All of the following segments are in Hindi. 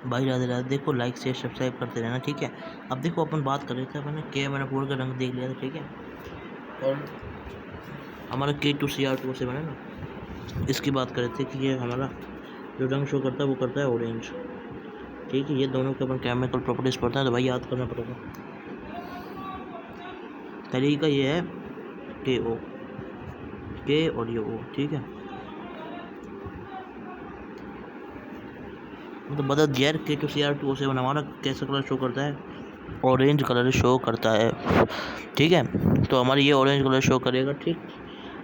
भाई राधे राधे। देखो लाइक शेयर सब्सक्राइब करते रहना, ठीक है। अब देखो अपन बात कर रहे थे, अपन K-4 का रंग देख लिया था, ठीक है। और हमारा K2CR2 7 है ना, इसकी बात कर रहे थे कि ये हमारा जो रंग शो करता है वो करता है ऑरेंज, ठीक है। ये दोनों के अपन केमिकल प्रॉपर्टीज पढ़ते हैं, तो भाई याद करना पड़ेगा। तरीका ये है KO, K और ये O, ठीक है। मतलब बदल दिया है। K2CR2 7 हमारा कैसा कलर शो करता है? ऑरेंज कलर शो करता है, ठीक है। तो हमारी ये ऑरेंज कलर शो करेगा, ठीक।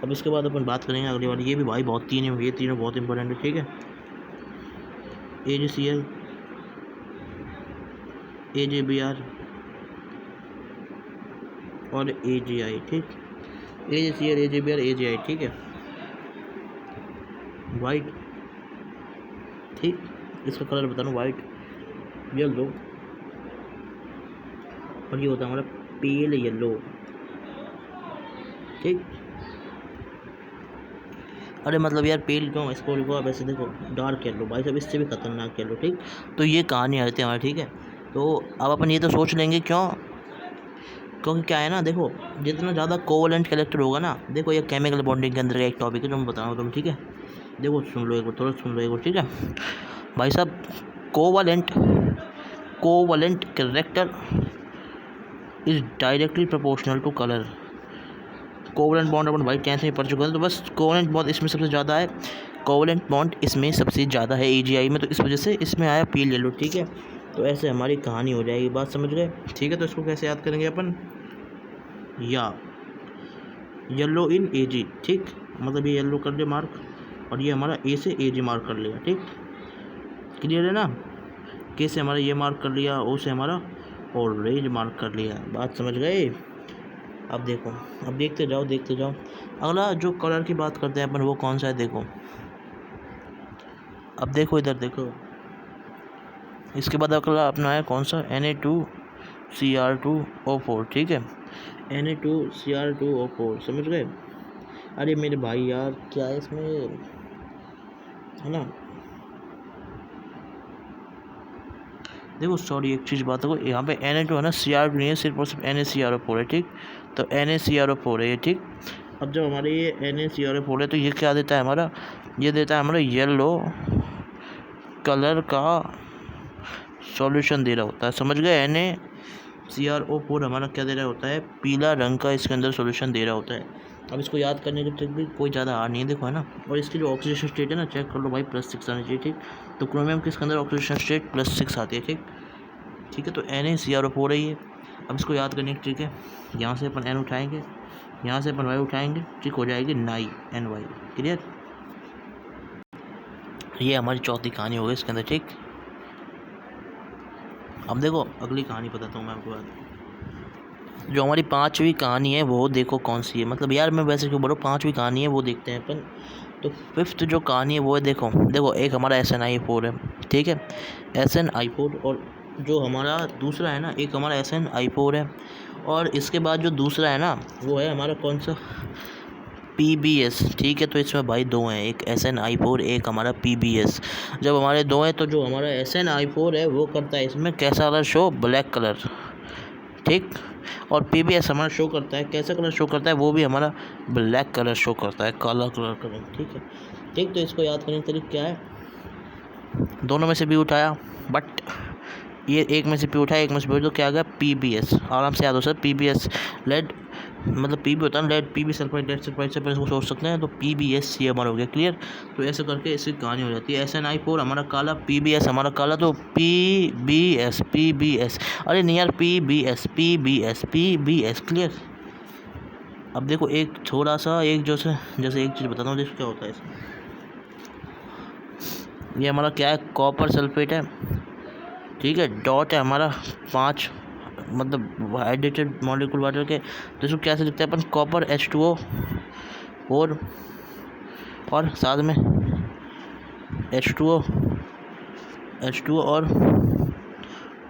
अब इसके बाद अपन बात करेंगे अगली वाली। ये भी भाई बहुत ये तीनों बहुत इंपॉर्टेंट है, ठीक है। AgCl, AgBr और AgI, ठीक। AgCl, AgBr, AgI, ठीक है। वाइट, ठीक। इसका कलर बता रहा हूँ, वाइट, येलो और ये होता है हमारा पेल येलो, ठीक। अरे मतलब यार पेल क्यों, इसको लिखो आप ऐसे, देखो डार्क येलो, भाई साहब इससे भी खतरनाक येलो, ठीक। तो ये कहानी आ जाती है हमारी, ठीक है। तो अब अपन ये तो सोच लेंगे क्यों, क्योंकि क्या है ना, देखो जितना ज़्यादा कोवलेंट कैरेक्टर होगा ना, देखो ये केमिकल बॉन्डिंग के अंदर का एक टॉपिक है जो मैं बता रहा हूँ तुम, ठीक है। देखो सुन लो एक बार, थोड़ा सुन लो एक बार, ठीक है भाई साहब। Covalent covalent character is directly proportional to colour. Covalent bond अपन भाई 10th में पढ़ चुके हैं, तो बस कोवलेंट बॉन्ड इसमें सबसे ज़्यादा है, कोवलेंट बॉन्ड इसमें सबसे ज़्यादा है AgI में, तो इस वजह से इसमें आया पील येलो, ठीक है। तो ऐसे हमारी कहानी हो जाएगी, बात समझ गए, ठीक है। तो इसको कैसे याद करेंगे अपन, या येलो इन Ag, ठीक। मतलब ये येलो कर लिया मार्क, और ये हमारा A से Ag मार्क कर लिया, ठीक। क्लियर है ना। K से हमारा ये मार्क कर लिया, O से हमारा ऑरेंज मार्क कर लिया, बात समझ गए। अब देखो, अब देखते जाओ देखते जाओ। अगला जो कलर की बात करते हैं अपन, वो कौन सा है, देखो। अब देखो इधर देखो, इसके बाद अगला अपना है कौन सा, Na2Cr2O4, ठीक है। Na2Cr2O4, समझ गए। अरे मेरे भाई यार क्या है इसमें, है ना। देखो सॉरी एक चीज़ बात है, यहाँ पे Na2 है ना, Cr2 नहीं है, सिर्फ और सिर्फ NaCrO4 है, ठीक। तो NaCrO4 है ये, ठीक। अब जब हमारे ये NaCrO4 है, तो ये क्या देता है हमारा, ये देता है हमारा येलो कलर का सॉल्यूशन दे रहा होता है, समझ गए। NaCrO4 हमारा क्या दे रहा होता है, पीला रंग का इसके अंदर सॉल्यूशन दे रहा होता है। अब इसको याद करने की ट्रिक भी कोई ज़्यादा हार्ड नहीं है, देखो है ना। और इसकी जो ऑक्सीडेशन स्टेट है ना, चेक कर लो भाई, +6 आनी चाहिए, ठीक। तो क्रोमियम के इसके अंदर ऑक्सीडेशन स्टेट +6 आती है, ठीक। ठीक है, तो NaCrO4 है ये। अब इसको याद करने की ट्रिक है, यहाँ से अपन N उठाएंगे, यहाँ से अपन Y उठाएंगे, ठीक हो जाएगी NY, NY, क्लियर। ये हमारी चौथी कहानी हो गई इसके अंदर, ठीक। अब देखो अगली कहानी बताता हूँ मैं आपको बात। जो हमारी पांचवी कहानी है वो देखो कौन सी है, मतलब यार मैं वैसे क्यों बोल रहा हूँ, पांचवी कहानी है वो देखते हैं अपन। तो फिफ्थ जो कहानी है वो है, देखो देखो एक हमारा SnI4 है, ठीक है। SnI4, और जो हमारा दूसरा है ना, एक हमारा SnI4 है, और इसके बाद जो दूसरा है ना वो है हमारा कौन सा, PbS, ठीक है। तो इसमें भाई दो हैं, एक SnI4, एक हमारा PbS। जब हमारे दो हैं, तो जो हमारा SnI4 है वो करता है इसमें कैसा कलर शो, ब्लैक कलर, ठीक। और PbS हमारा शो करता है कैसा कलर शो करता है, वो भी हमारा ब्लैक कलर शो करता है, काला कलर का, ठीक है। ठीक, तो इसको याद करने का तरीका क्या है, दोनों में से भी उठाया, बट ये एक में से पी उठाया, एक में से पी, तो क्या आ गया, PbS, आराम से याद हो सर। PbS लेड, मतलब Pb होता है ना, lead, Pb sulphide, lead sulphide से अपन इसको सोच सकते हैं, तो PbS ये हमारा हो गया, क्लियर। तो ऐसे करके इसकी कहानी हो जाती है। SnI4 हमारा काला, PbS हमारा काला, तो PbS, अरे नहीं यार, PbS, क्लियर। अब देखो एक थोड़ा सा, एक जैसे एक चीज़ बताता हूँ, देखो क्या होता है इसमें। ये हमारा क्या है, कॉपर सल्फेट है, ठीक है। डॉट है हमारा 5, मतलब हाइड्रेटेड मॉलिक्यूल वाटर के, तो इसको कैसे लिखते हैं अपन, कॉपर H2O, और साथ में H2O और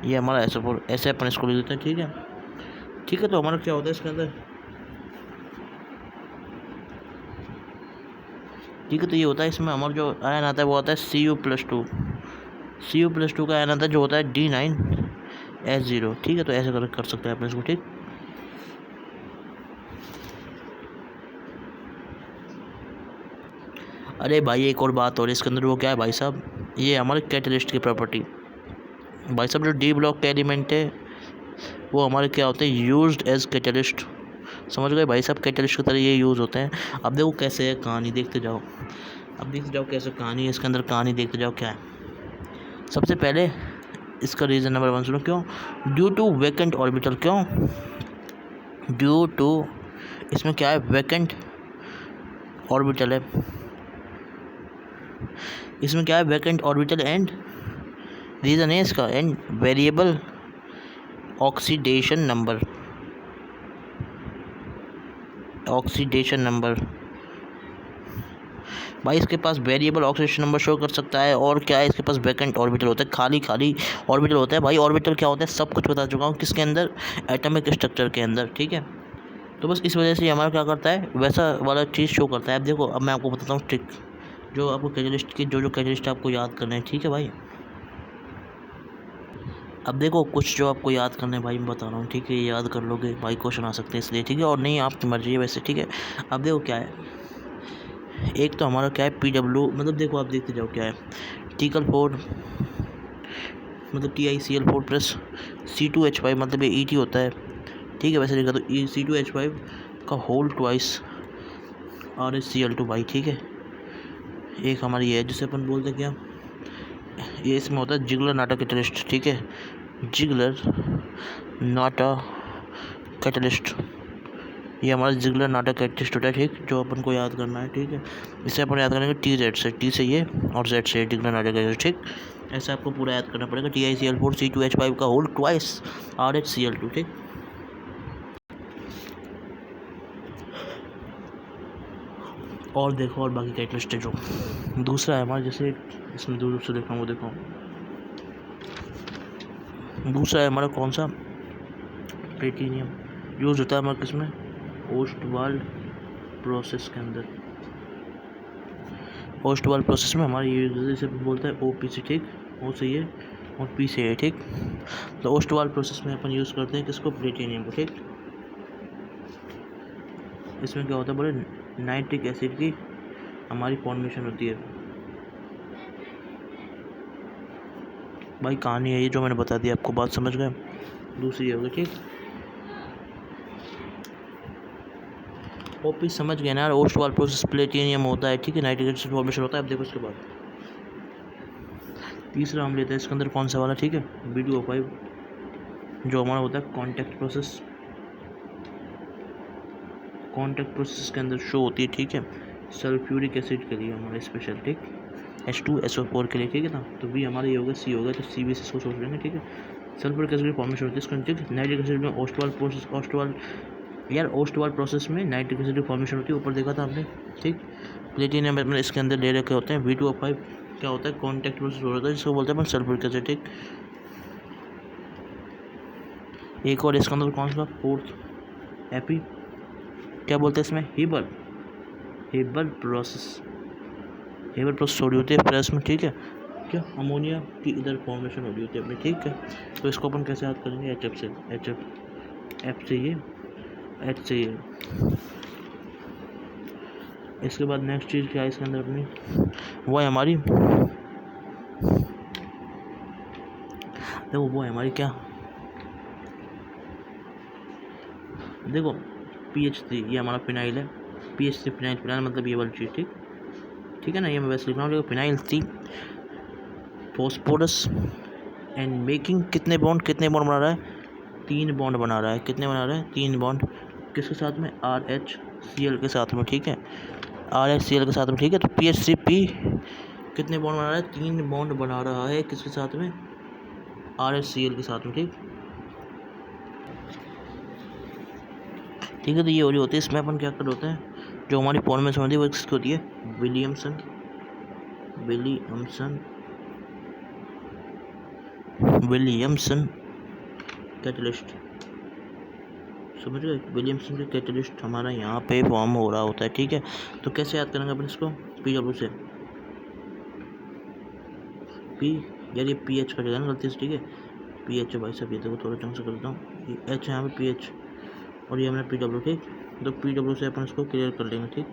ये हमारा SO4, ऐसे अपन इसको लिख देते हैं, ठीक है। ठीक है, तो हमारा क्या होता है इसके अंदर, ठीक है। तो ये होता है इसमें हमारा जो आयन आता है वो आता है Cu+2, Cu+2 का आयन आता है जो होता है D9H0, ठीक है। तो ऐसे कर सकते हैं अपन इसको, ठीक। अरे भाई एक और बात और इसके अंदर, वो क्या है भाई साहब, ये हमारे कैटलिस्ट की प्रॉपर्टी। भाई साहब जो डी ब्लॉक के एलिमेंट है वो हमारे क्या होते हैं, यूज्ड एज कैटलिस्ट। समझ गए भाई साहब, कैटलिस्ट की तरह ये यूज़ होते हैं। अब देखो कैसे है कहानी, देखते जाओ। अब देखते जाओ कैसे कहानी है इसके अंदर, कहानी देखते जाओ क्या है। सबसे पहले इसका रीज़न नंबर 1 सुनो, क्यों? Due to vacant orbital. क्यों? ड्यू टू, इसमें क्या है, वैकेंट ऑर्बिटल है। इसमें क्या है, वैकेंट ऑर्बिटल, एंड रीज़न है इसका, and variable oxidation number. Oxidation number भाई इसके पास वेरिएबल ऑक्सीडेशन नंबर शो कर सकता है, और क्या है, इसके पास वैकेंट ऑर्बिटल होता है, खाली खाली ऑर्बिटल होता है। भाई ऑर्बिटल क्या होता है सब कुछ बता चुका हूँ, किसके अंदर, एटॉमिक स्ट्रक्चर के अंदर, ठीक है। तो बस इस वजह से हमारा क्या करता है, वैसा वाला चीज़ शो करता है। अब देखो, अब मैं आपको बताता हूँ ट्रिक, जो आपको कैटलिस्ट की जो कैटलिस्ट आपको याद करना है, ठीक है भाई। अब देखो कुछ जो आपको याद करना है भाई, मैं बता रहा हूँ, ठीक है। ये याद कर लोगे भाई, क्वेश्चन आ सकते हैं इसलिए, ठीक है। और नहीं आपकी मर्जी है वैसे, ठीक है। अब देखो क्या है, एक तो हमारा क्या है, PW, मतलब देखो आप देखते जाओ क्या है, Tcal4 मतलब TiCl4 प्लस C2H5, मतलब ये ET होता है, ठीक है। वैसे लिखा तो C2H5 का होल ट्वाइस RHCl2 भाई, ठीक है। एक हमारी ये है जिसे अपन बोलते हैं क्या, ये इसमें होता है जिगलर नाटा कैटलिस्ट, ठीक है। जिगलर नाटा कैटलिस्ट, ये हमारा जिगलर नाटा कैटलिस्ट होता है, ठीक, जो अपन को याद करना है, ठीक है। इसे अपन याद करेंगे TZ से, T से ये और Z से जिगलर नाटा कैटलिस्ट, ठीक। ऐसे आपको पूरा याद करना पड़ेगा, TiCl4 C2H5 का होल ट्वाइस RHCl2, ठीक। और देखो और बाकी कैटलिस्ट है जो दूसरा है हमारा, जैसे इसमें दूर से देखा वो देखो, दूसरा है हमारा कौन सा, प्लेटिनियम। यूज़ होता है हमारा किसमें, ओस्टवाल्ड प्रोसेस के अंदर। ओस्टवाल्ड प्रोसेस में हमारा ये जैसे बोलता है OPC, ठीक, O से ये और P से ये, ठीक। तो ओस्टवाल्ड प्रोसेस में अपन यूज़ करते हैं किसको, प्लेटिनियम को, ठीक। इसमें क्या होता है, बोले नाइट्रिक एसिड की हमारी फॉर्मेशन होती है। भाई कहानी है ये जो मैंने बता दी आपको, बात समझ गए। दूसरी होगी, ठीक। OP समझ गए ना यार, ओस्टवाल्ड प्रोसेस प्लेटिनियम होता है, ठीक है, नाइट्रिक एसिड फॉर्मेशन होता है। अब देखो इसके बाद तीसरा हम लेते हैं इसके अंदर कौन सा वाला, ठीक है, BDO5, जो हमारा होता है कॉन्टैक्ट प्रोसेस। कॉन्टैक्ट प्रोसेस के अंदर शो होती है, ठीक है, सल्फ्यूरिक एसिड के लिए हमारे स्पेशल, ठीक, H2SO4 के लिए, ठीक है ना। तो भी हमारा ये होगा C होगा, तो C भी इसको सोच लेंगे, ठीक है। सल्फ्यूरिक एसिड की फॉर्मेशन होती है इसका, ठीक। नाइट्रिक एसिड में ओस्टवाल्ड प्रोसेस, ओस्टवाल्ड प्रोसेस में नाइट्रिक एसिड की फॉर्मेशन होती है, ऊपर देखा था आपने, ठीक। प्लेटिनियम में इसके अंदर ले रखे होते हैं। B2O5 क्या होता है, कॉन्टैक्ट प्रोसेस होता है, जिसको बोलते हैं अपन सल्फ्यूरिक एसिड, ठीक। एक और इसके अंदर कौन सा, फोर्थ एपी, क्या बोलते हैं इसमें, हेबर प्रोसेस हो रही होती है प्रेस में, ठीक है। क्या अमोनिया की इधर फॉर्मेशन हो रही होती है अपनी, ठीक है। तो इसको अपन कैसे याद करेंगे, HF से, F से ये, H से ये। इसके बाद नेक्स्ट चीज़ क्या है इसके अंदर अपनी, वो है हमारी, देखो वो है हमारी क्या, देखो PH3, ये हमारा फिनाइल है। PH3 फिनाइल मतलब ये वाली चीज़, ठीक, ठीक है ना। ये मैं वैसे लिख रहा हूँ, देखो फिनाइल 3 फॉस्फोरस एंड मेकिंग कितने बॉन्ड बना रहा है, 3 बॉन्ड बना रहा है। कितने बना रहा है, 3 बॉन्ड, किसके साथ में, RHCl के साथ में, ठीक है, RHCl के साथ में, ठीक है। तो PH3P कितने बॉन्ड बना रहा है, 3 बॉन्ड बना रहा है, किसके साथ में, RHCl के साथ में, ठीक, ठीक है। तो ये हो रही होती है, इसमें अपन क्या कर होते हैं, जो हमारी फॉर्मेशन होती है वो किसकी होती है, विलियमसन कैटलिस्ट, समझ गए। विलियमसन का कैटलिस्ट हमारा यहाँ पे फॉर्म हो रहा होता है, ठीक है। तो कैसे याद करेंगे अपन इसको, PW से, यार ये पी एच कटेगा ना गलती से, ठीक है। पी एच है भाई साहब, ये देखो थोड़ा ढंग से कर देता हूँ, ये एच है यहाँ पे पी एच, और ये हमने पी डब्ल्यू, ठीक। तो पी डब्ल्यू से अपन इसको क्लियर कर लेंगे, ठीक।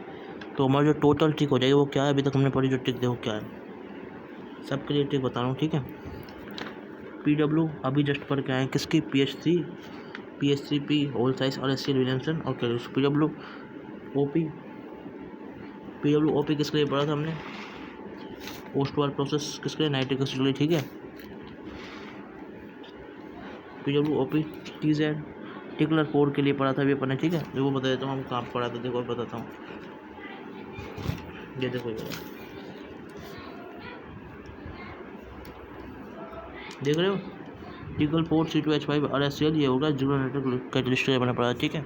तो हमारा जो टोटल ट्रिक हो जाएगी वो क्या है, अभी तक हमने पढ़ी जो ट्रिक, देखो क्या है, सब क्लियर ट्रिक बता रहा हूँ, ठीक है। पी डब्ल्यू अभी जस्ट पढ़ के आए हैं, किसकी, P H three P hole size और एस सी विलियमसन और calories. P W O P किसके लिए पढ़ा था हमने, पोस्ट वार प्रोसेस किसके लिए, नाइट्रिक एसिड के लिए, ठीक है। P W O P T Z टिकुलर पोर के लिए पढ़ा था अभी अपन ने, ठीक है। देखो बता देता हूँ हम कहाँ पढ़ा था, देखो बताता हूँ, ये देखो ये देख रहे हो, टिकल पोर C2H5 RSCl, ये होगा जिग्रो कैटलिस्ट मैंने पढ़ा, ठीक है।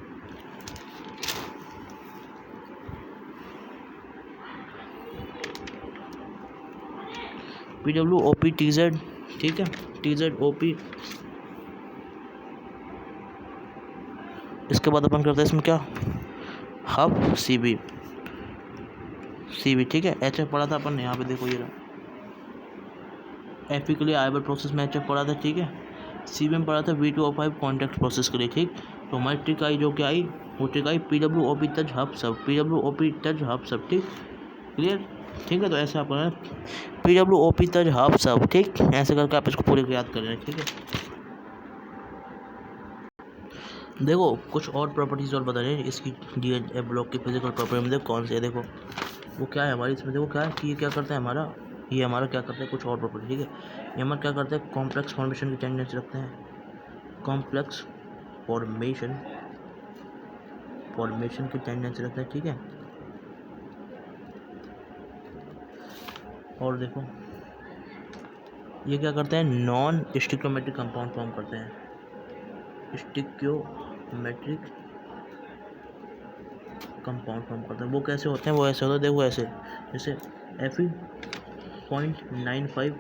PWOP TZ, ठीक है, TZOP। इसके बाद अपन करते हैं इसमें क्या, हब CB, ठीक है। HF पढ़ा था अपन ने, यहाँ पे देखो ये रहा, FE के लिए आइबर प्रोसेस में HF पढ़ा था, ठीक है। CB में पढ़ा था V2O5 कॉन्टैक्ट प्रोसेस के लिए, ठीक। तो हमारी ट्रिक आई जो क्या आई, वो ट्रिक आई PWOP टच हब सब, PWOP टच हब सब, ठीक, क्लियर, ठीक है। तो ऐसे आप PWOP टच हब सब, ठीक, ऐसे करके आप इसको पूरे को याद कर रहे हैं, ठीक है। देखो कुछ और प्रॉपर्टीज़ और बता रहे हैं इसकी, DNF ब्लॉक की फिजिकल प्रॉपर्टी में देखो कौन से है, देखो वो क्या है हमारी, इसमें देखो क्या है कि ये क्या करता है हमारा, ये हमारा क्या करता है, कुछ और प्रॉपर्टी, ठीक है। ये हमारा क्या करता है, कॉम्प्लेक्स फॉर्मेशन की टेंडेंसी रखते हैं, कॉम्प्लेक्स फॉर्मेशन की टेंडेंसी रखते हैं, ठीक है। और देखो ये क्या करते हैं, नॉन स्टिक्योमेट्रिक कंपाउंड फॉर्म करते हैं, स्टिक्योमेट्रिक कंपाउंड फॉर्म करते हैं। वो कैसे होते हैं, वो ऐसे होते हैं, देखो ऐसे, जैसे Fe.95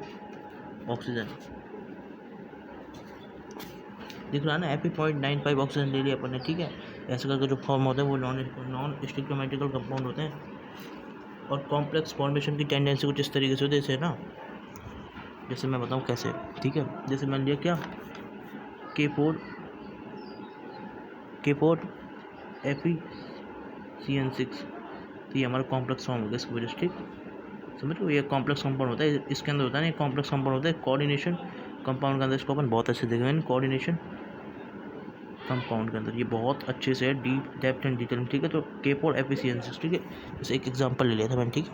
ऑक्सीजन दिख रहा है ना, Fe.95 ऑक्सीजन ले लिया अपन ने, ठीक है। ऐसे करके जो फॉर्म होते हैं वो नॉन स्टिक्योमेट्रिकल कंपाउंड होते हैं। और कॉम्प्लेक्स फॉर्मेशन की टेंडेंसी कुछ इस तरीके से होती है, जैसे ना, जैसे मैं बताऊँ कैसे, ठीक है। जैसे मान लिया क्या, K4 FeCN6, तो ये हमारा कॉम्प्लेक्स फॉर्म हो गया इसकी वजह से, ठीक, समझ लो। ये कॉम्प्लेक्स कंपाउंड होता है, इसके अंदर होता है ना, कॉम्प्लेक्स कंपाउंड होता है कोऑर्डिनेशन कंपाउंड के अंदर, इसको अपन बहुत अच्छे देखेंगे कोऑर्डिनेशन कंपाउंड के अंदर, ये बहुत अच्छे से डीप डेप्थ एंड डिटेल, ठीक है। तो K4 FeCN6, ठीक है, जैसे एक एग्जांपल ले लिया था मैंने, ठीक है।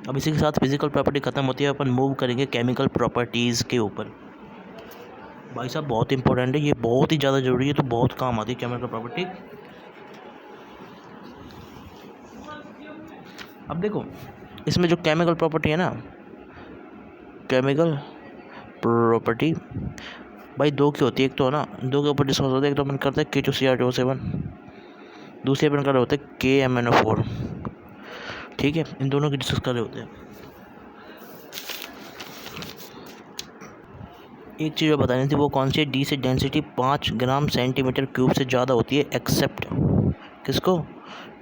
अब इसी के साथ फिजिकल प्रॉपर्टी खत्म होती है, अपन मूव करेंगे केमिकल प्रॉपर्टीज़ के ऊपर। भाई साहब बहुत इंपॉर्टेंट है ये, बहुत ही ज़्यादा जरूरी है, तो बहुत काम आती है केमिकल प्रॉपर्टी। अब देखो इसमें जो केमिकल प्रॉपर्टी है ना, केमिकल प्रॉपर्टी भाई दो की होती है, एक तो है ना, दो के ऊपर डिस्कस होता है, एक तो अपन करते हैं K2Cr2O7, दूसरे अपन कर रहे होते हैं KMnO4, ठीक है। इन दोनों की डिस्कस कर रहे होते हैं। एक चीज़ बतानी थी, वो कौन सी है, डी से डेंसिटी 5 ग्राम सेंटीमीटर क्यूब से ज़्यादा होती है, एक्सेप्ट किसको,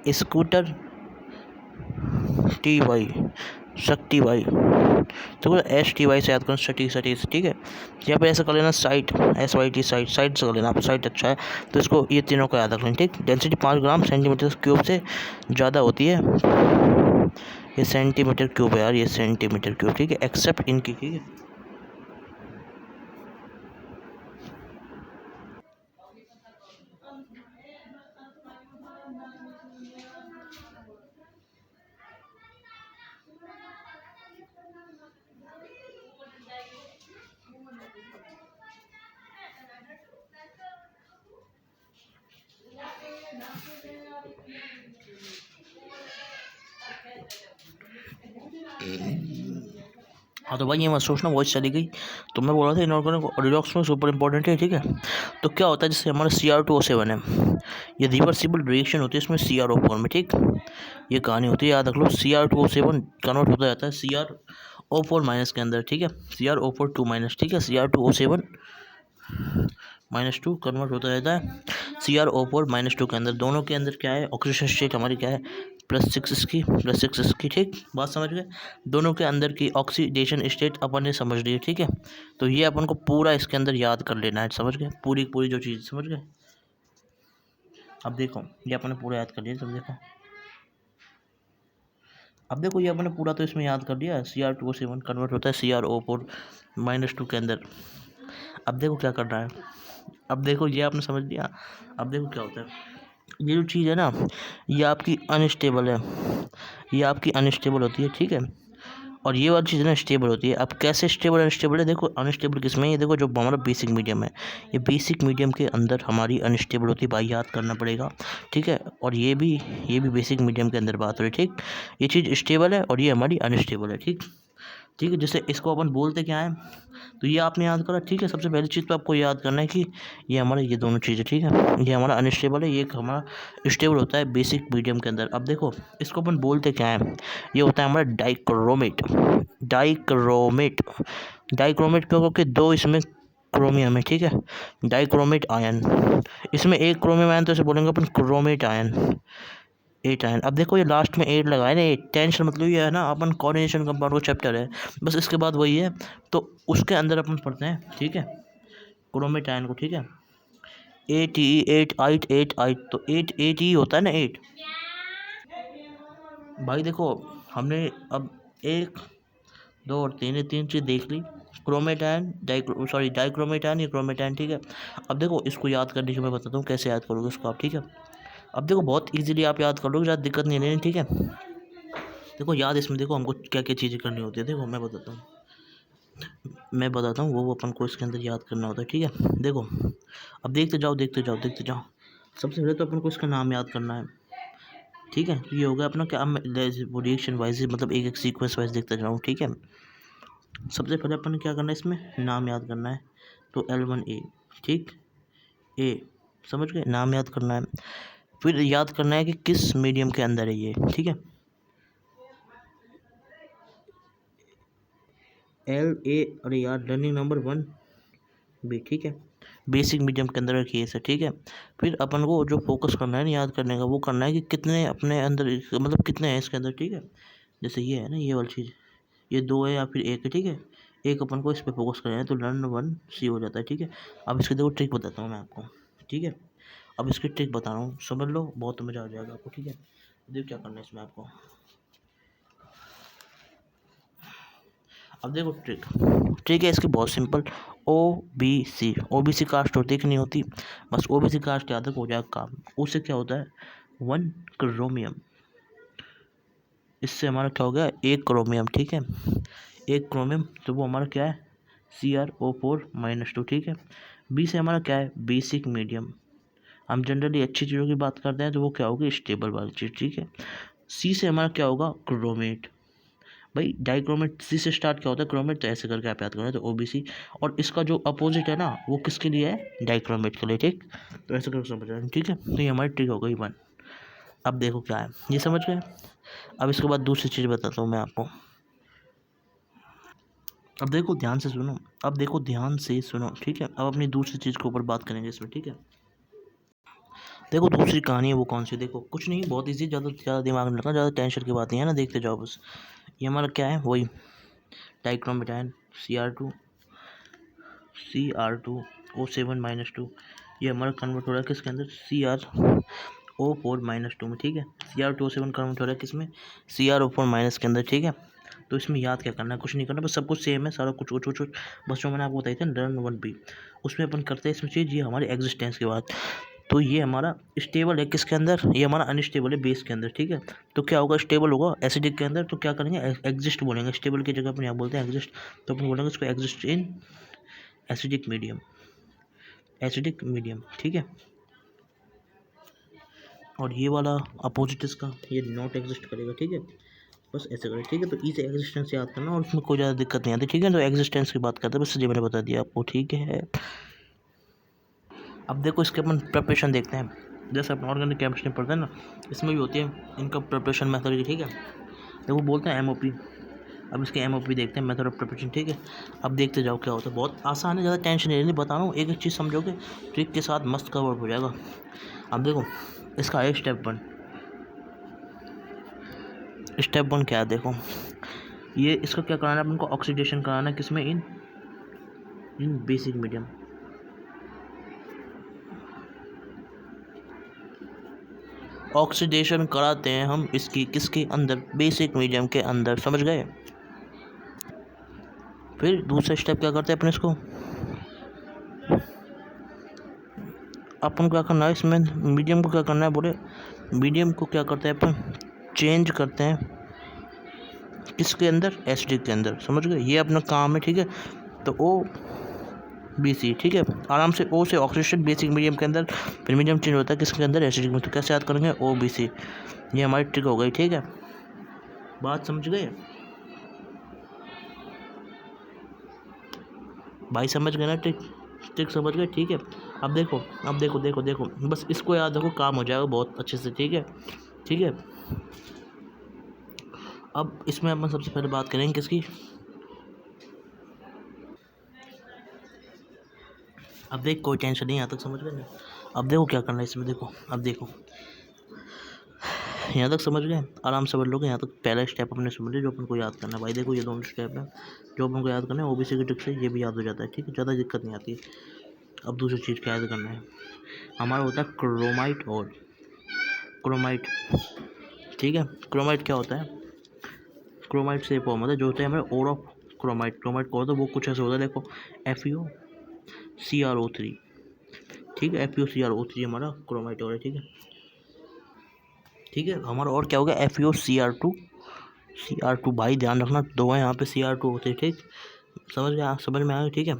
स्कूटर TY, शक्ति भाई, तो STY से याद करो, सटी, ठीक है। यहाँ पे ऐसा कर लेना, साइट SYT, साइट से कर लेना आप, साइट अच्छा है, तो इसको ये तीनों को याद रख लेना, ठीक। डेंसिटी 5 ग्राम सेंटीमीटर क्यूब से ज़्यादा होती है, ये सेंटीमीटर क्यूब है यार, ये सेंटीमीटर क्यूब, ठीक है, एक्सेप्ट इनकी, ठीक है। हाँ तो भाई ये मत सोचना वॉइस चली गई, तो मैं बोल रहा था इनऑर्गेनिक रिडॉक्स में सुपर इंपॉर्टेंट है, ठीक है। तो क्या होता है, जैसे हमारा Cr2O7 है, ये रिवर्सिबल रिएक्शन होती है इसमें CrO4 में, ठीक। ये कहानी होती है, याद रख लो, Cr2O7 कन्वर्ट होता जाता है CrO4 माइनस के अंदर, ठीक है, CrO4 2 माइनस, ठीक है, Cr2O7 -2 कन्वर्ट होता रहता है CrO4 -2 के अंदर। दोनों के अंदर क्या है, ऑक्सीडेशन स्टेट हमारी क्या है, +6 इसकी +6 इसकी, ठीक, बात समझ गए। दोनों के अंदर की ऑक्सीडेशन स्टेट अपन ने समझ ली है, ठीक है। तो ये अपन को पूरा इसके अंदर याद कर लेना है, समझ गए, पूरी पूरी जो चीज़, समझ गए। अब देखो ये अपन ने पूरा याद कर लिया, सब देखो। अब देखो ये अपने पूरा तो इसमें याद कर लिया, Cr2O7 कन्वर्ट होता है CrO4-2 के अंदर। अब देखो क्या करना है, अब देखो ये आपने समझ लिया। अब देखो क्या होता है, ये जो चीज़ है ना, ये आपकी अनस्टेबल है, ये आपकी अनस्टेबल होती है, ठीक है। और ये वाली चीज़ ना स्टेबल होती है। अब कैसे स्टेबल अनस्टेबल है, देखो अनस्टेबल किस में है, ये देखो जो हमारा बेसिक मीडियम है, ये बेसिक मीडियम के अंदर हमारी अनस्टेबल होती है भाई, याद करना पड़ेगा, ठीक है। और ये भी बेसिक मीडियम के अंदर बात हो रही है, ठीक। ये चीज़ स्टेबल है और ये हमारी अनस्टेबल है, ठीक, ठीक है। जैसे इसको अपन बोलते क्या है, तो ये आपने याद करा, ठीक है। सबसे पहली चीज़ तो आपको याद करना है कि ये हमारा ये दोनों चीज़ें, ठीक है, ये हमारा अनस्टेबल है, ये हमारा स्टेबल होता है बेसिक मीडियम के अंदर। अब देखो इसको अपन बोलते क्या है, ये होता है हमारा डाइक्रोमेट। डाइक्रोमेट डाइक्रोमेट क्यों, क्योंकि दो इसमें क्रोमियम है, ठीक है, डाइक्रोमेट आयन। इसमें एक क्रोमियम आयन, तो इसे बोलेंगे अपन क्रोमेट आयन, 8 आयन। अब देखो ये लास्ट में 8 लगाए ना, 8 टेंशन, मतलब ये है ना, अपन कोऑर्डिनेशन कंपाउंड का चैप्टर है, बस इसके बाद वही है, तो उसके अंदर अपन पढ़ते हैं, ठीक है, क्रोमेट आयन को, ठीक है। 8 तो 8 होता है ना, 8। भाई देखो हमने अब 1 2 और 3 तीन चीज़ देख ली, क्रोमेट आयन, डाइक्रोमेट आयन, ये क्रोमेट आयन, ठीक है। अब देखो इसको याद करने की मैं बताता हूँ कैसे याद करोगे इसको आप, ठीक है। अब देखो बहुत इजीली आप याद कर लोगे, ज़्यादा दिक्कत नहीं लेनी, ठीक है। देखो याद इसमें देखो हमको क्या क्या चीज़ें करनी होती है, देखो मैं बताता हूँ वो अपन को इसके अंदर याद करना होता है, ठीक है। देखो अब देखते जाओ। सबसे पहले तो अपन को इसका नाम याद करना है, ठीक है। तो ये हो गया अपना क्या, मैं रिएक्शन वाइज, मतलब एक एक सीक्वेंस वाइज देखते जाऊँ, ठीक है। सबसे पहले अपन ने क्या करना है, इसमें नाम याद करना है, तो L1A, ठीक, ए, समझ गए, नाम याद करना है। फिर याद करना है कि किस मीडियम के अंदर है ये, ठीक है। LA, अरे यार लर्निंग नंबर 1B, ठीक है, बेसिक मीडियम के अंदर रखिए इसे, ठीक है। फिर अपन को जो फोकस करना है ना, याद करने का, वो करना है कि कितने अपने अंदर, मतलब कितने हैं इसके अंदर, ठीक है। जैसे ये है ना, ये वाली चीज़, ये 2 है या फिर 1 है, ठीक है। एक अपन को इस पर फोकस करना है, तो लर्न 1C हो जाता है, ठीक है। अब इसके देखो ट्रिक बताता हूँ मैं आपको, ठीक है। अब इसकी ट्रिक बता रहा हूँ, समझ लो, बहुत मज़ा आ जाएगा आपको, ठीक है। देखो क्या करना है इसमें आपको। अब देखो ट्रिक है इसकी बहुत simple, O B C caste होती है कि नहीं होती, बस OBC कास्ट याद हो जाएगा काम। उससे क्या होता है, 1 क्रोमियम, इससे हमारा क्या हो गया, 1 क्रोमियम, ठीक है, 1 क्रोमियम, तो वो हमारा क्या है, CrO4-2, ठीक है। बी से हमारा क्या है, बेसिक मीडियम, हम जनरली अच्छी चीज़ों की बात करते हैं, तो वो क्या होगी, स्टेबल वाली चीज़, ठीक है। सी से हमारा क्या होगा, क्रोमेट, भाई डाइक्रोमेट सी से स्टार्ट क्या होता है, क्रोमेट, तो ऐसे करके आप याद करें, तो OBC। और इसका जो अपोजिट है ना, वो किसके लिए है, डाइक्रोमेट के लिए, ठीक। तो ऐसे करके समझ रहे हैं, ठीक है। तो ये हमारी ट्रिक हो गई 1। अब देखो क्या है, ये समझ गए। अब इसके बाद दूसरी चीज़ बताता हूँ मैं आपको। अब देखो ध्यान से सुनो, ठीक है। अब अपनी दूसरी चीज़ के ऊपर बात करेंगे इसमें, ठीक है। देखो दूसरी कहानी है वो कौन सी, देखो कुछ नहीं, बहुत इजी, ज़्यादा दिमाग नहीं लगाना, ज़्यादा टेंशन की बात नहीं है ना, देखते जाओ बस। ये हमारा क्या है, वही डाइक्रोमेट आयन, CR2O7-2, ये हमारा कन्वर्ट हो रहा है किसके अंदर, CrO4-2 में, ठीक है। CR2O7 कन्वर्ट हो रहा है किस में, CrO4- के अंदर, ठीक है। तो इसमें याद क्या करना है, कुछ नहीं करना, बस सब कुछ सेम है, सारा कुछ बस जो मैंने आपको बताई थी लर्न 1B, उसमें अपन करते हैं इसमें चीज़, ये हमारी एग्जिस्टेंस की बात। तो ये हमारा स्टेबल है किसके अंदर, ये हमारा अनस्टेबल है बेस के अंदर, ठीक है। तो क्या होगा, स्टेबल होगा एसिडिक के अंदर, तो क्या करेंगे, एग्जिस्ट बोलेंगे, स्टेबल की जगह अपन यहाँ बोलते हैं एग्जिस्ट, तो अपन बोलेंगे इसको एग्जिस्ट इन एसिडिक मीडियम, ठीक है। और ये वाला अपोजिट इसका, ये नॉट एग्जिस्ट करेगा, ठीक है। बस ऐसे करें, ठीक है। तो इसे एग्जिस्टेंस याद करना, और उसमें कोई ज़्यादा दिक्कत नहीं आती, ठीक है। तो एग्जिस्टेंस की बात करते हैं, बस ये मैंने बता दिया आपको, ठीक है। अब देखो इसके अपन प्रिपरेशन देखते हैं, जैसे अपन ऑर्गेनिक केमिस्ट्री पढ़ते हैं ना, इसमें भी होती है इनका प्रिपरेशन मेथड, ठीक है। देखो बोलते हैं MOP, अब इसके MOP देखते हैं, मेथड ऑफ प्रिपरेशन, ठीक है। अब देखते जाओ क्या होता है, बहुत आसान है, ज़्यादा टेंशन नहीं बता रहा हूँ, एक एक चीज़ समझोगे, ट्रिक के साथ मस्त कवर हो जाएगा। अब देखो इसका है स्टेप 1, स्टेप 1 क्या है देखो, ये इसका क्या कराना है अपन को, ऑक्सीडेशन कराना है किसमें, इन बेसिक मीडियम। ऑक्सीडेशन कराते हैं हम इसकी किसके अंदर, बेसिक मीडियम के अंदर, समझ गए। फिर दूसरा स्टेप क्या करते हैं अपन इसको, अपन को क्या करना है इसमें, मीडियम को क्या करना है बोले, मीडियम को क्या करते हैं अपन, चेंज करते हैं किसके अंदर, एसिडिक के अंदर, समझ गए। ये अपना काम है, ठीक है। तो ओ बी सी, ठीक है, आराम से ओ से ऑक्सीडेशन बेसिक मीडियम के अंदर, फिर मीडियम चेंज होता है किसके अंदर, एसिडिक में। तो कैसे याद करेंगे, ओ बी सी, ये हमारी ट्रिक हो गई, ठीक है। बात समझ गए भाई, समझ गए ना, ट्रिक ट्रिक समझ गए, ठीक है। अब देखो, देखो बस इसको याद रखो, काम हो जाएगा बहुत अच्छे से, ठीक है, ठीक है। अब इसमें अपन सबसे पहले बात करेंगे किसकी, अब देख कोई टेंशन नहीं, यहाँ तक समझ गए ना। अब देखो क्या करना है इसमें, देखो अब देखो, यहाँ तक समझ गए, आराम से बढ़ लोगे। यहाँ तक पहला स्टेप अपने समझ लिया जो अपन को याद करना है भाई। देखो ये दोनों स्टेप है जो अपन को याद करना है, ओबीसी की ट्रिक से ये भी याद हो जाता है, ठीक है, ज़्यादा दिक्कत नहीं आती। अब दूसरी चीज़ क्या याद करना है, हमारा होता है क्रोमाइट और क्रोमाइट, ठीक है। क्रोमाइट क्या होता है, क्रोमाइट से फॉर्म होता है जो होता है हमारे और ऑफ क्रोमाइट। क्रोमाइट को होता है वो कुछ ऐसे होता है, देखो FeO CrO3, ठीक है, FeO CrO3 हमारा क्रोमाइट और है, ठीक है, ठीक है। हमारा और क्या होगा, FeO Cr2 भाई, ध्यान रखना दो है यहाँ पे Cr2 होते हैं, ठीक, समझ में आया, ठीक है।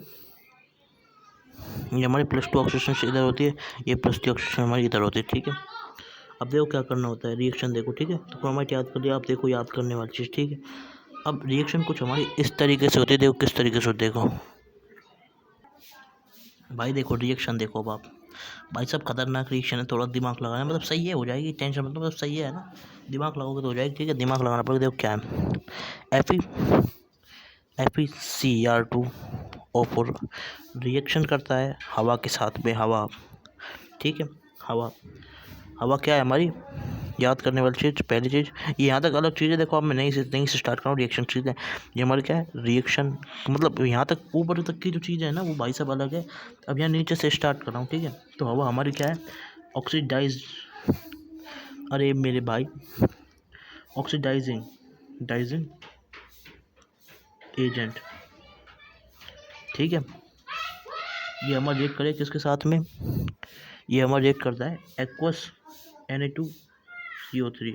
ये हमारी +2 ऑक्सीडेशन इधर होती है, ये +3 ऑक्सीडेशन हमारी इधर होती है, ठीक है। अब देखो क्या करना होता है, रिएक्शन देखो, ठीक है। तो क्रोमाइट याद कर लिया, आप देखो याद करने वाली चीज़, ठीक है। अब रिएक्शन कुछ हमारी इस तरीके से होती है, देखो किस तरीके से होती है, देखो भाई, देखो रिएक्शन देखो। अब आप भाई सब खतरनाक रिएक्शन है, थोड़ा दिमाग लगाना, मतलब सही है, हो जाएगी, टेंशन मतलब सही है ना, दिमाग लगाओगे तो हो जाएगी, ठीक है, दिमाग लगाना पड़ेगा। देखो क्या है, FeCr2O4 रिएक्शन करता है हवा के साथ में, हवा, ठीक है, हवा। हवा क्या है हमारी, याद करने वाली चीज़, पहली चीज़ ये, यहाँ तक अलग चीज़ है, देखो अब मैं नहीं से स्टार्ट करूँ, रिएक्शन चीज़ है ये हमारी, क्या है रिएक्शन, मतलब यहाँ तक ऊपर तक की जो चीज़ है ना वो भाई सब अलग है। अब यहाँ नीचे से स्टार्ट कर रहा हूँ, ठीक है। तो हवा हमारी क्या है, ऑक्सीडाइज, अरे मेरे भाई, ऑक्सीडाइजिंग डाइजिंग एजेंट, ठीक है। ये हमारा रिएक्ट करे किसके साथ में, ये हमारा रिएक्ट करता है एक्वस Na2CO3,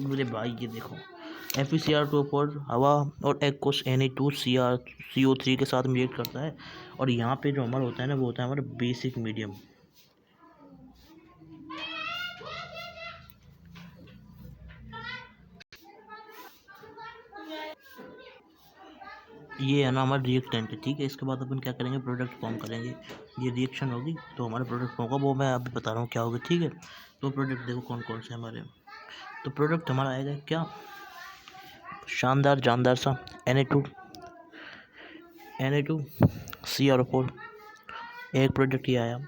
मेरे भाई ये देखो, FeCr2O4 हवा और एक्वस Na2CO3 के साथ में रिएक्ट करता है, और यहाँ पे जो हमारा होता है ना वो होता है हमारा बेसिक मीडियम। ये है ना हमारा रिएक्टेंट, ठीक है। इसके बाद अपन क्या करेंगे, प्रोडक्ट फॉर्म करेंगे, ये रिएक्शन होगी तो हमारा प्रोडक्ट फॉर्म होगा, वो मैं अभी बता रहा हूँ क्या होगा, ठीक है। तो प्रोडक्ट देखो कौन कौन से हमारे, तो प्रोडक्ट हमारा आएगा क्या, शानदार जानदार सा Na2CrO4, एक प्रोडक्ट ये आया।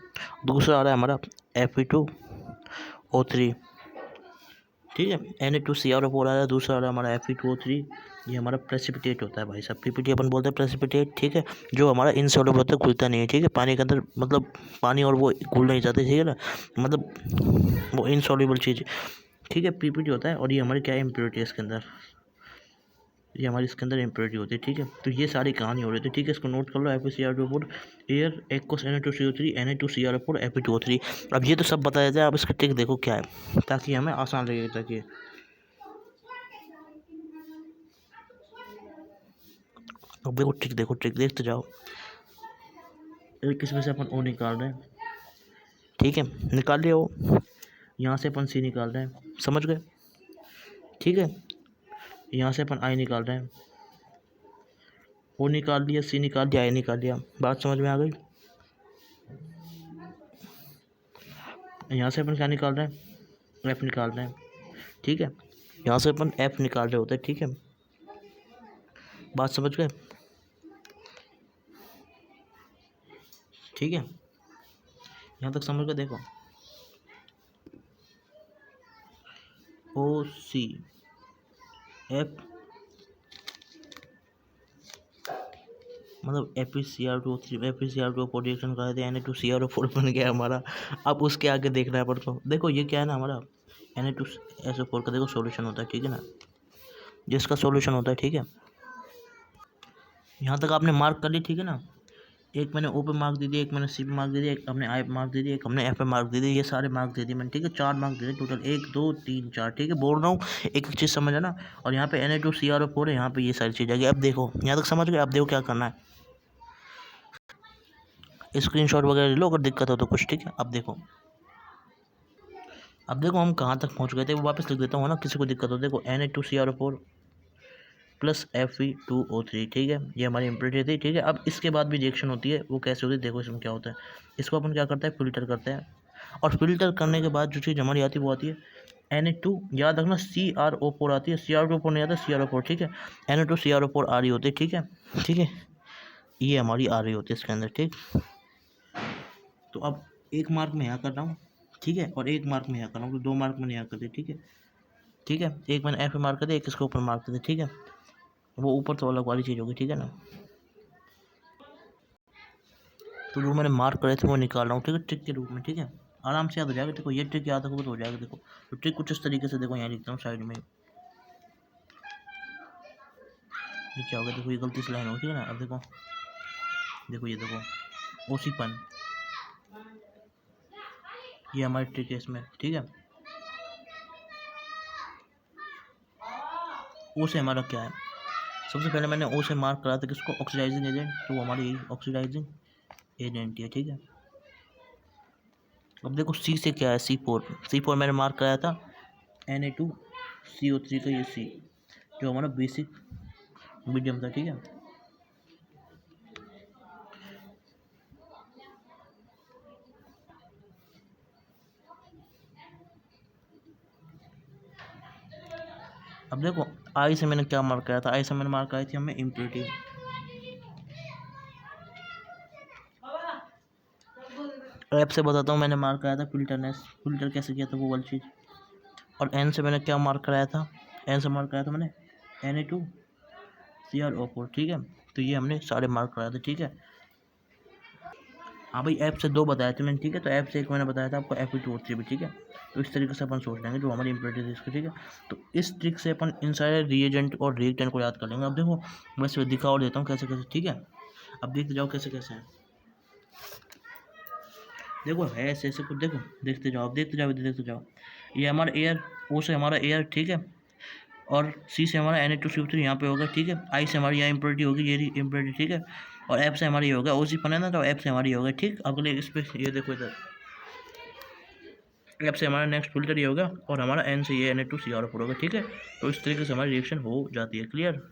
दूसरा आ रहा है हमारा Fe2O3, ठीक है, Na2CrO4 आ रहा है। दूसरा आ रहा है हमारा Fe2O3, ये हमारा प्रेसिपिटेट होता है भाई साहब, पीपीटी अपन बोलते हैं प्रेसिपिटेट, ठीक है, जो हमारा इनसॉल्युबल होता है, घुलता नहीं है, ठीक है, पानी के अंदर, मतलब पानी और वो घुल नहीं जाते, ठीक है ना, मतलब वो इनसॉल्युबल चीज़, ठीक है, पीपीटी होता है। और ये हमारी क्या है, इम्प्योरिटी है इसके अंदर, ये हमारी इसके अंदर इम्प्योरिटी होती है, ठीक है। तो ये सारी कहानी हो रही थी, ठीक है, इसको नोट कर लो, FeCr2O4 air aqueous Na2CO3 Na2Cr4 Fe2O3। अब ये तो सब बताया जाए, अब इसका ट्रिक देखो क्या है, ताकि हमें आसान लगे, ताकि अब देखो ट्रिक, देखो ट्रिक देखते जाओ। किस में से अपन O निकाल रहे हैं, ठीक है, निकाल लिया O, यहाँ से अपन C निकाल रहे हैं, समझ गए, ठीक है। यहाँ से अपन I निकाल रहे हैं, O निकाल लिया, C निकाल लिया, I निकाल लिया, बात समझ में आ गई। यहाँ से अपन क्या निकाल रहे हैं, F निकाल रहे हैं, ठीक है, यहाँ से अपन F निकाल रहे होते हैं, ठीक है, बात समझ गए, ठीक है, यहाँ तक समझ गए। देखो OC F मतलब FeCr2 FeCr2 रिएक्शन कर रहे थे Na2CrO4 बन गया हमारा। अब उसके आगे देखना है अपन को। देखो ये क्या है ना हमारा Na2SO4 का देखो सॉल्यूशन होता है, ठीक है ना, जिसका सॉल्यूशन होता है, ठीक है। यहाँ तक आपने मार्क कर ली, ठीक है ना। एक मैंने O पे मार्क दे दिया, एक मैंने C पे मार्क दे दिया, एक हमने I पे मार्क दे दिया, एक हमने F पे मार्क दे दिया। ये सारे मार्क दे दिए मैंने, ठीक है। 4 मार्क दे दिए टोटल, 1 2 3 4, ठीक है। बोल रहा हूँ एक चीज़ समझ है ना। और यहाँ पे Na2CrO4 है, यहाँ पे ये सारी चीज़ आ गई। अब देखो यहाँ तक समझ गए। अब देखो क्या करना है, स्क्रीनशॉट वगैरह ले लो अगर दिक्कत हो तो कुछ, ठीक है। अब देखो हम कहाँ तक पहुँच गए थे, वो वापस लिख देता हूँ ना, किसी को दिक्कत हो। देखो Na2CrO4 प्लस Fe2O3, ठीक है, ये हमारी इम्प्योरिटी थी, ठीक है। अब इसके बाद भी रिएक्शन होती है, वो कैसे होती है देखो। इसमें क्या होता है, इसको अपन क्या करते हैं, फिल्टर करते हैं। और फिल्टर करने के बाद जो चीज़ हमारी आती है वो आती है Na2, याद रखना CrO4 आती है, CrO4 नहीं आता, CrO4, ठीक है। Na2CrO4 आ रही होती है, ठीक है, ठीक है। ये हमारी आ रही होती है इसके अंदर, ठीक। तो अब 1 मार्क में यहाँ कर रहा हूँ, ठीक है, और 1 मार्क में यहाँ कर रहा हूँ, तो 2 मार्क में यहाँ कर दिया, ठीक है, ठीक है। एक मैंने F में मार्क कर दिया, एक इसके ऊपर मार्क कर दिया, ठीक है। वो ऊपर तो अलग वाली चीज़ होगी, ठीक है ना। तो जो मैंने मार्क करे थे वो निकाल रहा हूँ, ठीक है, ट्रिक के रूप में, ठीक है। आराम से याद हो जाएगा। देखो ये ट्रिक याद रखोगे तो हो जाएगा। देखो तो ट्रिक कुछ इस तरीके से, देखो यहाँ लिखता हूँ साइड में, ये क्या होगा, देखो ये गलती से लाइन होगी, ठीक है ना। अब देखो, देखो ये देखो ओसीपन, ये हमारी ट्रिक है इसमें, ठीक है। ओ से हमारा क्या है, सबसे पहले मैंने ओ से मार्क करा था किसको, ऑक्सीडाइजिंग एजेंट, तो वो हमारी ऑक्सीडाइजिंग एजेंट है, ठीक है। अब देखो सी से क्या है, C4 मैंने मार्क कराया था Na2CO3 का, ये C जो हमारा बेसिक मीडियम था, ठीक है। अब देखो आई से मैंने क्या मार्क कराया था, आई से मैंने मार्क कराई थी हमें इम्प्योरिटी। एफ से बताता हूँ मैंने मार्क कराया था फिल्टरनेस, फिल्टर कैसे किया था वो वाली चीज़। और एन से मैंने क्या मार्क कराया था, एन से मार्क कराया था मैंने Na2CrO4, ठीक है। तो ये हमने सारे मार्क कराए थे, ठीक है। हाँ भाई ऐप से 2 बताए थे मैंने, ठीक है। तो ऐप से एक मैंने बताया था आपको Fe2O3 भी, ठीक है। तो इस तरीके से अपन सोच लेंगे जो हमारी इम्प्योरिटी थी इसकी, ठीक है। तो इस ट्रिक से अपन इन सारे रिएजेंट और रिएक्टेंट को याद कर लेंगे। अब देखो मैं इसे दिखा और देता हूँ कैसे कैसे, ठीक है। अब देखते जाओ कैसे कैसे है, देखो है ऐसे ऐसे कुछ, देखो देखते जाओ, अब देखते जाओ। ये हमारा एयर, ओ से हमारा एयर, ठीक है। और सी से हमारा Na2CO3 यहाँ पे होगा, ठीक है। आई से हमारी यहाँ इम्प्योरिटी होगी, ये इम्प्योरिटी, ठीक है। और एफ से हमारी होगा OC ना, तो एफ से हमारी होगा, ठीक। अगले इस पे ये देखो इधर, एफ से हमारा नेक्स्ट फिल्टर ये होगा, और हमारा एन से ये Na2CrO4 होगा, ठीक है। तो इस तरीके से हमारी रिएक्शन हो जाती है, क्लियर।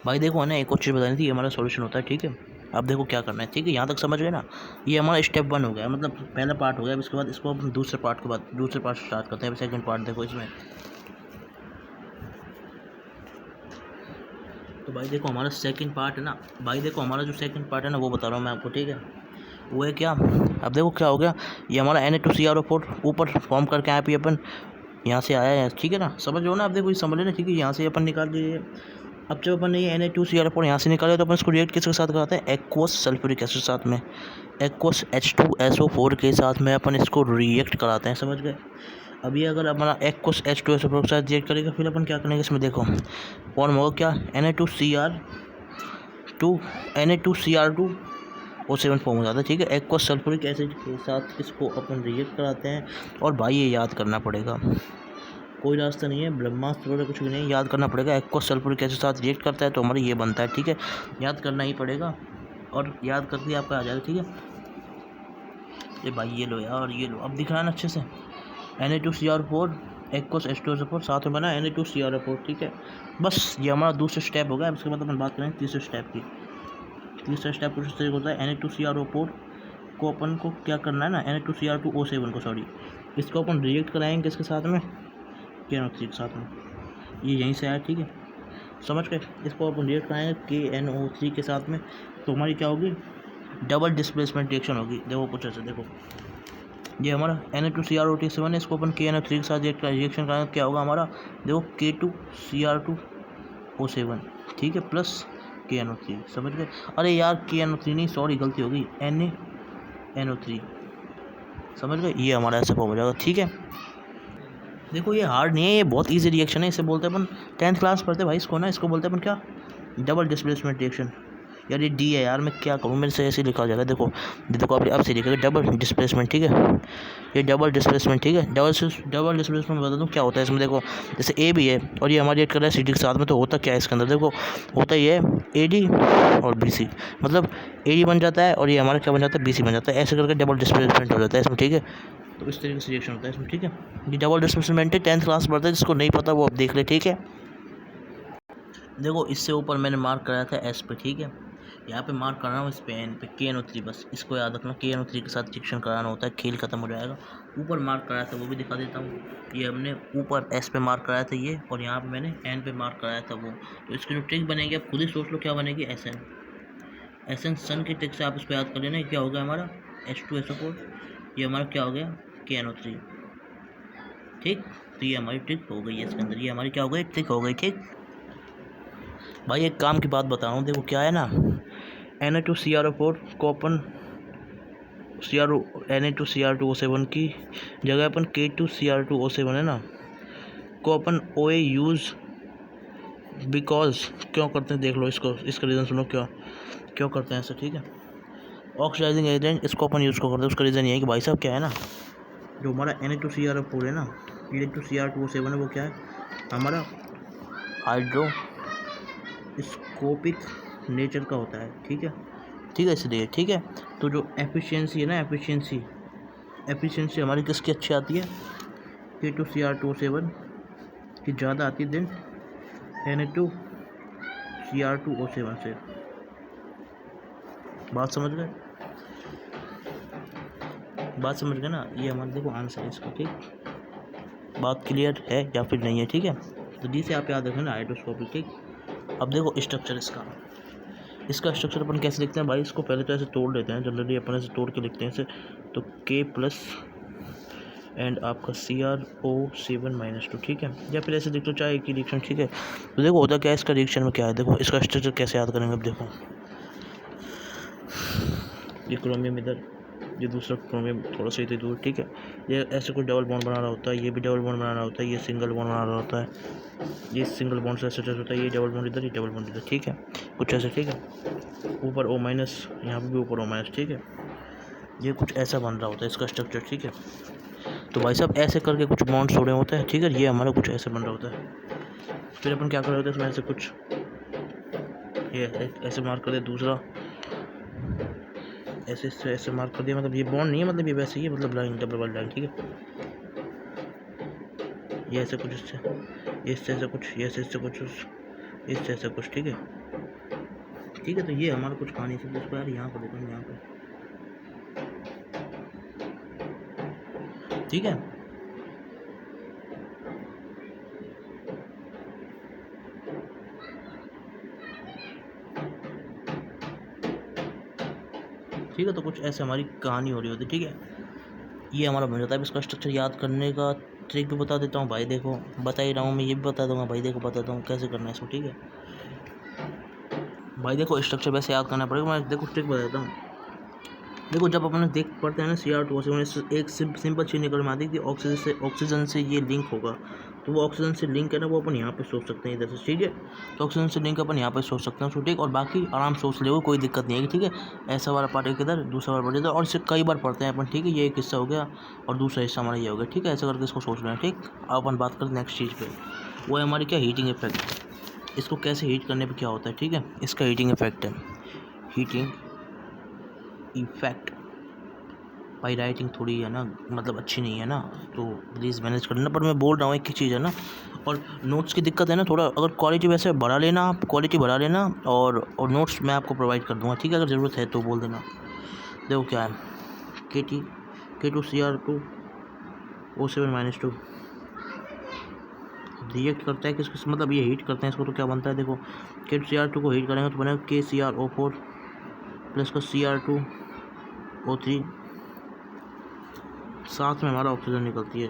भाई देखो ना एक और चीज़ बतानी थी, ये हमारा सॉल्यूशन होता है, ठीक है। अब देखो क्या करना है, ठीक है। यहाँ तक समझ गए ना। ये हमारा स्टेप 1 हो गया, मतलब पहला पार्ट हो गया। अब इसके बाद इसको हम दूसरे पार्ट स्टार्ट करते हैं। सेकंड पार्ट देखो इसमें। तो भाई देखो हमारा सेकंड पार्ट है ना, भाई देखो हमारा जो सेकंड पार्ट है ना वो बता रहा हूँ मैं आपको, ठीक है। वो है क्या, अब देखो क्या हो गया, ये हमारा Na2CrO4 ऊपर फॉर्म करके आया, पे अपन यहाँ से आया है, ठीक है ना। समझ लो ना, अब देखो ये समझ लेना, ठीक है। यहाँ से अपन निकाल लिए। अब जब अपन ये Na2CrO4 यहाँ से निकाले तो अपन इसको रिएक्ट किसके साथ कराते हैं, एक्वस सल्फ्यूरिक एसिड साथ में, एक्वस H2SO4 के साथ में अपन इसको रिएक्ट कराते हैं, समझ गए। अभी अगर अपना एक्वस H2SO4 के साथ रिएक्ट करेगा, फिर अपन क्या करेंगे इसमें, देखो फॉर्म होगा क्या, Na2CrO7 फॉर्म हो जाता है, ठीक है। एक्वस सल्फ्यूरिक एसिड के साथ इसको अपन रिएक्ट कराते हैं। और भाई ये याद करना पड़ेगा, कोई रास्ता नहीं है, ब्रह्मास्त्र वगैरह कुछ भी नहीं, याद करना पड़ेगा। एक्वस सल्फ्यूरिक एसिड के साथ रिएक्ट करता है तो हमारा ये बनता है, ठीक है। याद करना ही पड़ेगा, और याद करके आपका आ जाएगा, ठीक है। ये भाई ये लो यार, ये लो, अब दिख रहा है ना अच्छे से। Na2CrO4 एक्वस H2SO4 साथ में बना Na2CrO4, ठीक है। बस ये हमारा दूसरा स्टेप हो गया। अब इसके बाद अपन बात करें तीसरे स्टेप की। तीसरा स्टेप कुछ इस तरीके होता है, Na2CrO4 को अपन को क्या करना है ना, Na2Cr2O7 को, सॉरी, इसको अपन रिएक्ट कराएंगे किसके साथ में, KNO3 के साथ में। ये यहीं से आया, ठीक है, समझ गए। इसको अपन रिएक्ट कराएंगे KNO3 के साथ में, तो हमारी क्या होगी, डबल डिस्प्लेसमेंट रिएक्शन होगी। देखो कुछ ऐसे, देखो ये हमारा Na2CrO7 है, इसको अपन KNO3 के साथ रिएक्शन कराएंगे, क्या होगा हमारा, देखो K2Cr2O7, ठीक है, प्लस KNO3, समझ गए। अरे यार KNO3 नहीं, सॉरी गलती हो गई, NaNO3, समझ गए। ये हमारा ऐसे फॉर्म हो जाएगा, ठीक है। देखो ये हार्ड नहीं है, ये बहुत इजी रिएक्शन है, इसे बोलते हैं अपन 10th क्लास पढ़ते भाई इसको ना, इसको बोलते हैं अपन क्या, डबल डिस्प्लेसमेंट रिएक्शन। यार ये डी है यार, मैं क्या करूँ, मेरे से ऐसे लिखा जाएगा, देखो देखो अब से लिखेगा डबल डिस्प्लेसमेंट, ठीक है, ये डबल डिस्प्लेसमेंट, ठीक है। डबल डिस्प्लेसमेंट बता दूँ क्या होता है इसमें, देखो जैसे ए भी है और ये हमारी एड कर रहा है सी डी के साथ में, तो होता क्या है इसके अंदर, देखो होता ये है ए डी और बी सी, मतलब ए डी बन जाता है और ये हमारा क्या बन जाता है, बी सी बन जाता है, ऐसे करके डबल डिस्प्लेसमेंट हो जाता है इसमें, ठीक है। तो इस तरीके से रिएक्शन होता है इसमें, ठीक है। ये डबल डिस्प्लेसमेंट है, 10th क्लास पढ़ते हैं, जिसको नहीं पता वो अब देख ले, ठीक है। देखो इससे ऊपर मैंने मार्क कराया था एस पे, ठीक है, यहाँ पे मार्क कर रहा हूँ इस पे एन पे, KNO3, बस इसको याद रखना, KNO3 के साथ रिएक्शन कराना होता है, खेल खत्म हो जाएगा। ऊपर मार्क कराया था वो भी दिखा देता हूँ, ये हमने ऊपर एस पे मार्क कराया था ये, और यहाँ पे मैंने एन पे मार्क कराया था वो। तो इसकी जो ट्रिक बनेगी आप खुद ही सोच लो क्या बनेगी, SN सन की ट्रिक से आप इसको याद कर लेना, क्या हो गया हमारा H2SO4, ये हमारा क्या हो गया KNO3, ठीक। तो ये हमारी ट्रिक हो गई है इसके अंदर, ये हमारी क्या हो गई, ट्रिक हो गई, ठीक। भाई एक काम की बात बता रहा हूँ, देखो क्या है ना, Na2CrO4 को अपन Na2Cr2O7 की जगह अपन K2Cr2O7 है ना, को अपन OA यूज़ बिकॉज क्यों करते हैं, देख लो इसको, इसका रीज़न सुनो क्यों करते हैं ऐसा, ठीक है। ऑक्सीडाइजिंग एजेंट इसको अपन यूज़ को करते हैं, उसका रीज़न ये है कि भाई साहब क्या है ना, जो हमारा Na2CrO4 है ना, Na2Cr2O7 है, वो क्या है हमारा हाइड्रोस्कोपिक नेचर का होता है, ठीक है, इसलिए, ठीक है। तो जो एफिशिएंसी है ना, एफिशिएंसी हमारी किसकी अच्छी आती है, K2Cr2O7 की ज़्यादा आती है देन Na2Cr2O7 से, बात समझ गए ना, ये हमारा देखो आंसर है इसका, ठीक। बात क्लियर है या फिर नहीं है, ठीक है। तो डी से आप याद रखें ना, हाइड्रोस्कोपिक, ठीक। अब देखो स्ट्रक्चर इसका स्ट्रक्चर अपन कैसे लिखते हैं भाई, इसको पहले तो ऐसे तोड़ लेते हैं, जनरली अपन ऐसे तोड़ के लिखते हैं ऐसे, तो K प्लस एंड आपका CrO7-2, ठीक है, या फिर ऐसे लिख लो, चाहे एक ही रिएक्शन, ठीक है। तो देखो होता क्या है इसका रिएक्शन में, क्या है देखो, इसका स्ट्रक्चर कैसे याद करेंगे, अब देखो ये क्रोमियम इधर, ये दूसरा क्रोमियम थोड़ा सा इधर दूर, ठीक है, ये ऐसे कुछ डबल बॉन्ड बना रहा होता है, ये भी डबल बॉन्ड बना रहा होता है, ये सिंगल बॉन्ड बना रहा होता है, ये सिंगल बॉन्ड से ऐसे होता है, ये डबल बॉन्ड इधर, ये डबल बॉन्ड इधर, ठीक है, कुछ ऐसे, ठीक है। ऊपर O-, यहाँ पे भी ऊपर O-, ठीक है, ये कुछ ऐसा बन रहा होता है इसका स्ट्रक्चर, ठीक है। तो भाई साहब ऐसे करके कुछ बॉन्ड छोड़े होते हैं, ठीक है, ये हमारा कुछ ऐसे बन रहा होता है। फिर अपन क्या कर रहे होते हैं इसमें, ऐसे कुछ ये ऐसे मार्क कर दिया, दूसरा ऐसे मार्क कर दिया, मतलब ये बॉन्ड नहीं है, मतलब ये वैसे ही है, मतलब लाइन, डबल लाइन, ठीक है। ये ऐसे कुछ, इससे ऐसे कुछ, ये इससे कुछ, इससे ऐसे कुछ, ठीक है। तो ये हमारा कुछ कहानी से, इसको यार यहाँ पर देखो, यहाँ पे, ठीक है। तो कुछ ऐसे हमारी कहानी हो रही होती, ठीक है। ये हमारा बन जाता है। अब इसका स्ट्रक्चर याद करने का ट्रिक भी बता देता हूँ भाई, देखो बता ही रहा हूँ मैं, ये भी बता दूंगा भाई, देखो बताता हूँ कैसे करना है इसको, ठीक है भाई। देखो स्ट्रक्चर वैसे याद करना पड़ेगा, मैं देखो ट्रिक बताता हूँ। देखो जब अपन पढ़ते हैं ना Cr2O7, एक सिंपल चीज़ निकल में आती है कि ऑक्सीजन से ये लिंक होगा, तो वो ऑक्सीजन से लिंक है ना, वो अपन यहाँ पे सोच सकते हैं इधर से, ठीक है। तो ऑक्सीजन से लिंक अपन यहाँ पे सोच सकते हैं उसको, ठीक। और बाकी आराम सोच ले, कोई दिक्कत नहीं है, ठीक है। ऐसा वाला पार्ट एक इधर, दूसरा वाला पार्ट इधर, और इसे कई बार पढ़ते हैं अपन, ठीक है। ये एक हिस्सा हो गया और दूसरा हिस्सा हमारा ये हो गया, ठीक है। ऐसा करके इसको सोच लें, ठीक। अब अपन बात करें नेक्स्ट चीज़ पर, वो है हमारी क्या, हीटिंग इफेक्ट। इसको कैसे हीट करने पर क्या होता है, ठीक है। इसका हीटिंग इफेक्ट है, हीटिंग इफेक्ट। भाई राइटिंग थोड़ी है ना, मतलब अच्छी नहीं है ना, तो प्लीज़ मैनेज कर लेना। पर मैं बोल रहा हूँ एक ही चीज़ है ना, और नोट्स की दिक्कत है ना थोड़ा, अगर क्वालिटी वैसे बढ़ा लेना, आप क्वालिटी बढ़ा लेना, और नोट्स मैं आपको प्रोवाइड कर दूँगा, ठीक है। अगर ज़रूरत है तो बोल देना। देखो क्या है, K2Cr2O7-2 रिएक्ट करता है किसके, मतलब ये हीट करते हैं इसको, तो क्या बनता है देखो, K2Cr2 को हीट करेंगे तो बनेगा KCrO4 प्लस का Cr2O3 साथ में हमारा ऑक्सीजन निकलती है,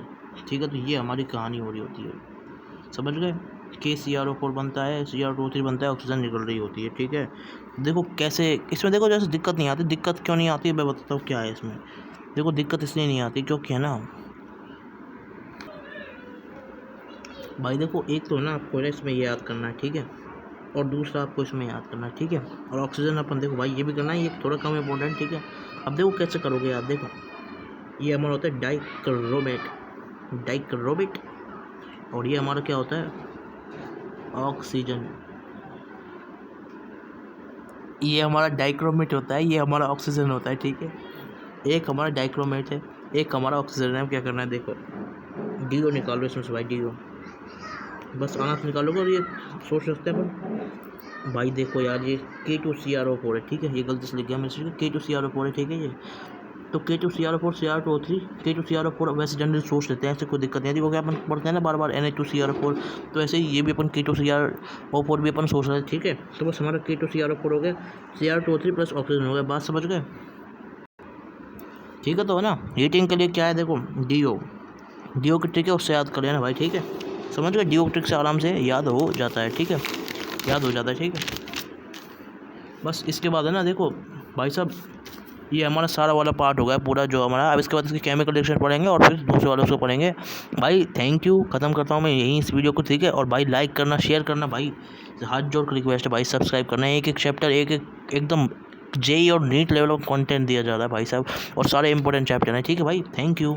ठीक है। तो ये हमारी कहानी हो रही होती है, समझ गए। KCrO4 बनता है, Cr2O3 बनता है, ऑक्सीजन निकल रही होती है, ठीक है। देखो कैसे इसमें, देखो जैसे दिक्कत नहीं आती। दिक्कत क्यों नहीं आती है मैं बताता हूँ क्या है इसमें। देखो दिक्कत इसलिए नहीं आती क्योंकि है ना भाई, देखो एक तो है ना आपको इसमें ये याद करना है, ठीक है, और दूसरा आपको इसमें याद करना है, ठीक है। और ऑक्सीजन अपन देखो भाई ये भी करना है, ये थोड़ा कम इम्पोर्टेंट, ठीक है। अब देखो कैसे करोगे आप, देखो ये हमारा होता है डाइक्रोमेट, और ये हमारा क्या होता है, ऑक्सीजन। ये हमारा डाइक्रोमेट होता है, ये हमारा ऑक्सीजन होता है, ठीक है। एक हमारा डाइक्रोमेट है, एक हमारा ऑक्सीजन है। क्या करना है, देखो DO निकालो इसमें से भाई, DO बस आना से निकालोगे। और ये सोच सकते हैं अपन भाई, देखो यार ये K2CrO4 है, ठीक है। ये गलती से लिख गया मेरे से, K2CrO4 है, ठीक है। ये तो K2CrO4 Cr2O3 K2CrO4 वैसे जनरल सोच लेते हैं, ऐसे कोई दिक्कत नहीं आती, क्योंकि अपन पढ़ते हैं ना बार बार Na2CrO4। तो ऐसे ही ये भी अपन K2CrO4 भी अपन सोच रहे हैं, ठीक है। तो बस हमारा K2CrO4 हो गया, Cr2O3 प्लस ऑक्सीजन हो गया। बात समझ गए, ठीक है। तो है ना हीटिंग के लिए क्या है, देखो DO की ट्रिक है, उससे याद कर लेना भाई, ठीक है। समझ गए, DO की ट्रिक से आराम से याद हो जाता है, ठीक है, याद हो जाता है, ठीक है। बस इसके बाद है ना, देखो भाई साहब ये हमारा सारा वाला पार्ट हो गया पूरा जो हमारा। अब इसके बाद इसकी केमिकल रिएक्शन पढ़ेंगे और फिर दूसरे वालों को पढ़ेंगे भाई। थैंक यू, ख़त्म करता हूँ मैं यहीं इस वीडियो को, ठीक है। और भाई लाइक करना, शेयर करना भाई, हाथ जोड़ कर रिक्वेस्ट है भाई, सब्सक्राइब करना। एक चैप्टर एकदम JEE और नीट लेवल का कंटेंट दिया जा रहा है भाई साहब, और सारे इंपॉर्टेंट चैप्टर हैं, ठीक है भाई। Thank you.